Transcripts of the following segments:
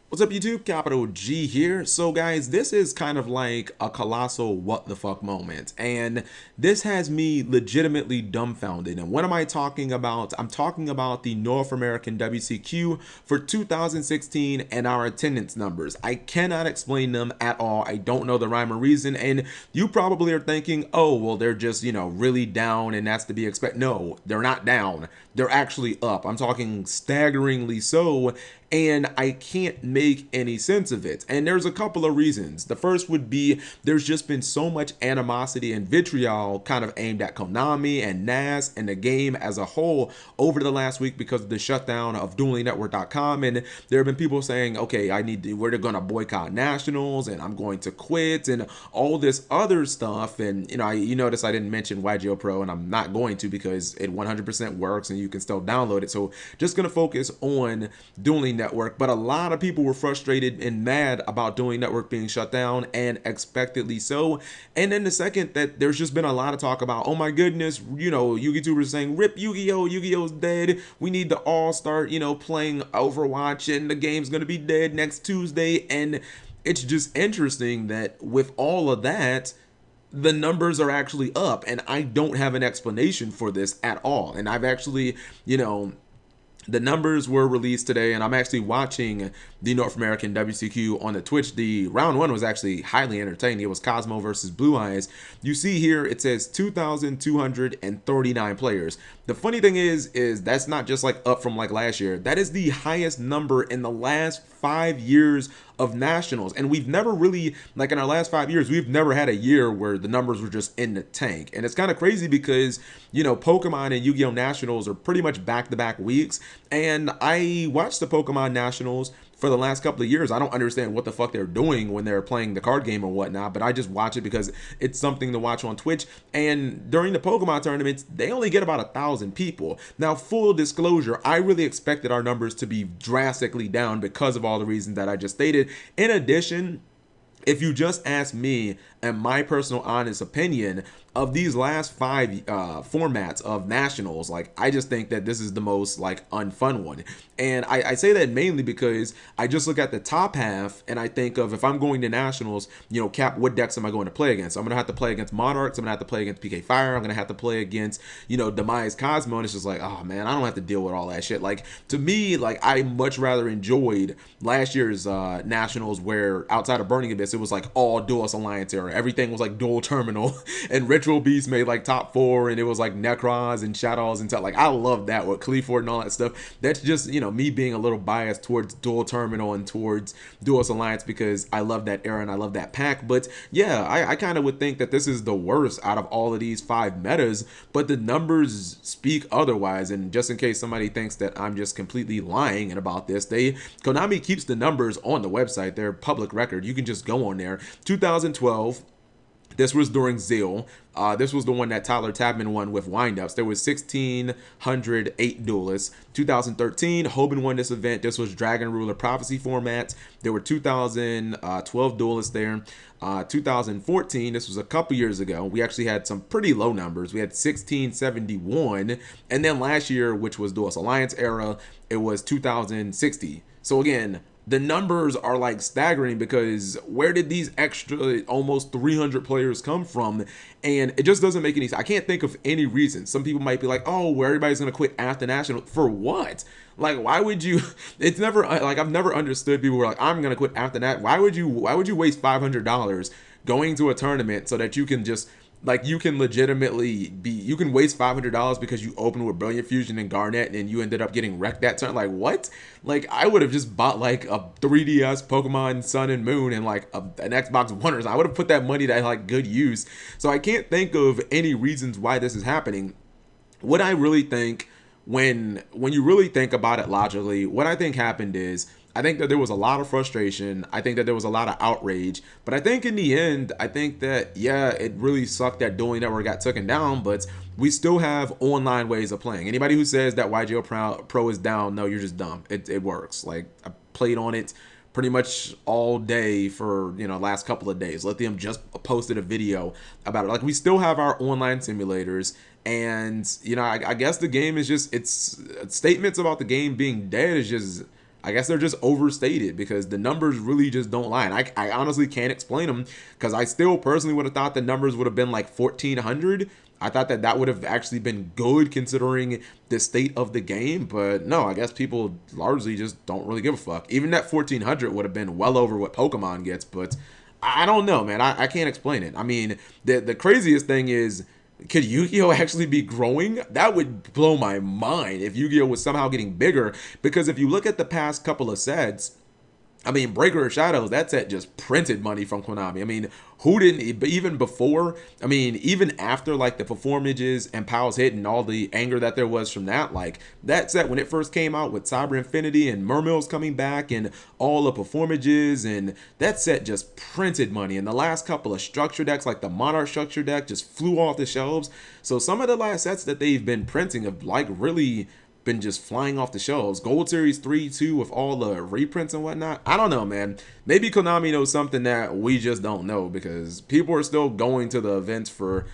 What's up YouTube? Capital G here. So guys, this is kind of like a colossal what the fuck moment. And this has me legitimately dumbfounded. And what am I talking about? I'm talking about the North American WCQ for 2016 and our attendance numbers. I cannot explain them at all. I don't know the rhyme or reason. And you probably are thinking, oh, well, they're just, really down and that's to be expected. No, they're not down. They're actually up. I'm talking staggeringly so. And I can't make any sense of it. And there's a couple of reasons. The first would be there's just been so much animosity and vitriol kind of aimed at Konami and NAS and the game as a whole over the last week because of the shutdown of DuelingNetwork.com. And there have been people saying, okay, we're going to boycott nationals and I'm going to quit and all this other stuff. And, you notice I didn't mention YGOpro, and I'm not going to because it 100% works and you can still download it. So just going to focus on Dueling Network, but a lot of people were frustrated and mad about Dueling Network being shut down, and expectedly so. And then the second, that there's just been a lot of talk about, oh my goodness, YouTubers saying rip Yugioh, Yu-Gi-Oh's dead, we need to all start playing Overwatch and the game's gonna be dead next Tuesday. And it's just interesting that with all of that, the numbers are actually up, and I don't have an explanation for this at all. And I've actually, the numbers were released today, and I'm actually watching the North American WCQ on the Twitch. The round one was actually highly entertaining. It was Cosmo versus Blue Eyes. You see here, it says 2,239 players. The funny thing is that's not just like up from like last year. That is the highest number in the last 5 years of nationals. And we've never really, like in our last 5 years, we've never had a year where the numbers were just in the tank. And it's kind of crazy because, Pokemon and Yu-Gi-Oh! Nationals are pretty much back-to-back weeks. And I watched the Pokemon Nationals for the last couple of years. I don't understand what the fuck they're doing when they're playing the card game or whatnot, but I just watch it because it's something to watch on Twitch. And during the Pokemon tournaments, they only get about 1,000 people. Now, full disclosure, I really expected our numbers to be drastically down because of all the reasons that I just stated. In addition, if you just ask me and my personal honest opinion of these last 5 formats of nationals, like, I just think that this is the most like unfun one. And I say that mainly because I just look at the top half and I think of, if I'm going to nationals, Cap, what decks am I going to play against? I'm gonna have to play against Monarchs, I'm gonna have to play against PK Fire, I'm gonna have to play against Demise Cosmo. And it's just like, oh man, I don't have to deal with all that shit. Like, to me, like, I much rather enjoyed last year's nationals, where outside of Burning Abyss, it was like all Duelist Alliance era. Everything was like dual terminal and Ritual Beast made like top 4, and it was like Necrons and Shadows and stuff. Like, I love that with Cleaford and all that stuff. That's just me being a little biased towards dual terminal and towards Duelist Alliance because I love that era and I love that pack. But yeah, I kind of would think that this is the worst out of all of these 5 metas, but the numbers speak otherwise. And just in case somebody thinks that I'm just completely lying about this, Konami keeps the numbers on the website. They're public record. You can just go on there. 2012, this was during Zeal. This was the one that Tyler Tabman won with windups. There was 1,608 duelists. 2013, Hoban won this event. This was Dragon Ruler Prophecy format. There were 2,012 duelists there. 2014, this was a couple years ago, we actually had some pretty low numbers. We had 1,671. And then last year, which was Duelist Alliance era, it was 2,060. So again, the numbers are like staggering because where did these extra almost 300 players come from? And it just doesn't make any sense. I can't think of any reason. Some people might be like, oh, well, everybody's going to quit after national. For what? Like, why would you? It's never, like, I've never understood people who are like, I'm going to quit after that. Why would you waste $500 going to a tournament so that you can just, like, you can legitimately you can waste $500 because you opened with Brilliant Fusion and Garnet and you ended up getting wrecked that turn? Like, what? Like, I would have just bought like a 3DS Pokemon Sun and Moon and like an Xbox One or something. I would have put that money to like good use. So I can't think of any reasons why this is happening. What I really think, when you really think about it logically, what I think happened is, I think that there was a lot of frustration. I think that there was a lot of outrage. But I think in the end, I think that, yeah, it really sucked that Dueling Network got taken down, but we still have online ways of playing. Anybody who says that YGOpro is down, no, you're just dumb. It works. Like, I played on it pretty much all day for, last couple of days. Lithium just posted a video about it. Like, we still have our online simulators. And, I guess the game is just, it's statements about the game being dead is just, I guess they're just overstated because the numbers really just don't lie. And I honestly can't explain them because I still personally would have thought the numbers would have been like 1,400. I thought that that would have actually been good considering the state of the game, but no, I guess people largely just don't really give a fuck. Even that 1,400 would have been well over what Pokemon gets, but I don't know, man. I can't explain it. I mean, the craziest thing is, could Yu-Gi-Oh actually be growing? That would blow my mind if Yu-Gi-Oh was somehow getting bigger, because if you look at the past couple of sets, I mean, Breaker of Shadows, that set just printed money from Konami. I mean, who didn't, but even before, I mean, even after like the performages and Powell's hit and all the anger that there was from that, like that set when it first came out with Cyber Infinity and Mermil's coming back and all the performages, and that set just printed money. And the last couple of structure decks, like the Monarch structure deck, just flew off the shelves. So some of the last sets that they've been printing have like really been just flying off the shelves. Gold Series 3, 2 with all the reprints and whatnot. I don't know, man. Maybe Konami knows something that we just don't know, because people are still going to the events for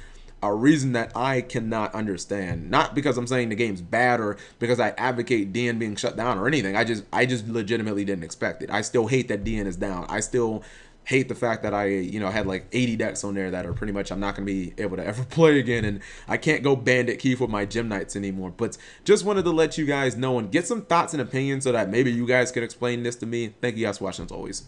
a reason that I cannot understand. Not because I'm saying the game's bad or because I advocate DN being shut down or anything. I just legitimately didn't expect it. I still hate that DN is down. I still hate the fact that I, had like 80 decks on there that are pretty much I'm not going to be able to ever play again, and I can't go Bandit Keith with my Gym Knights anymore. But just wanted to let you guys know and get some thoughts and opinions so that maybe you guys can explain this to me. Thank you guys for watching as always.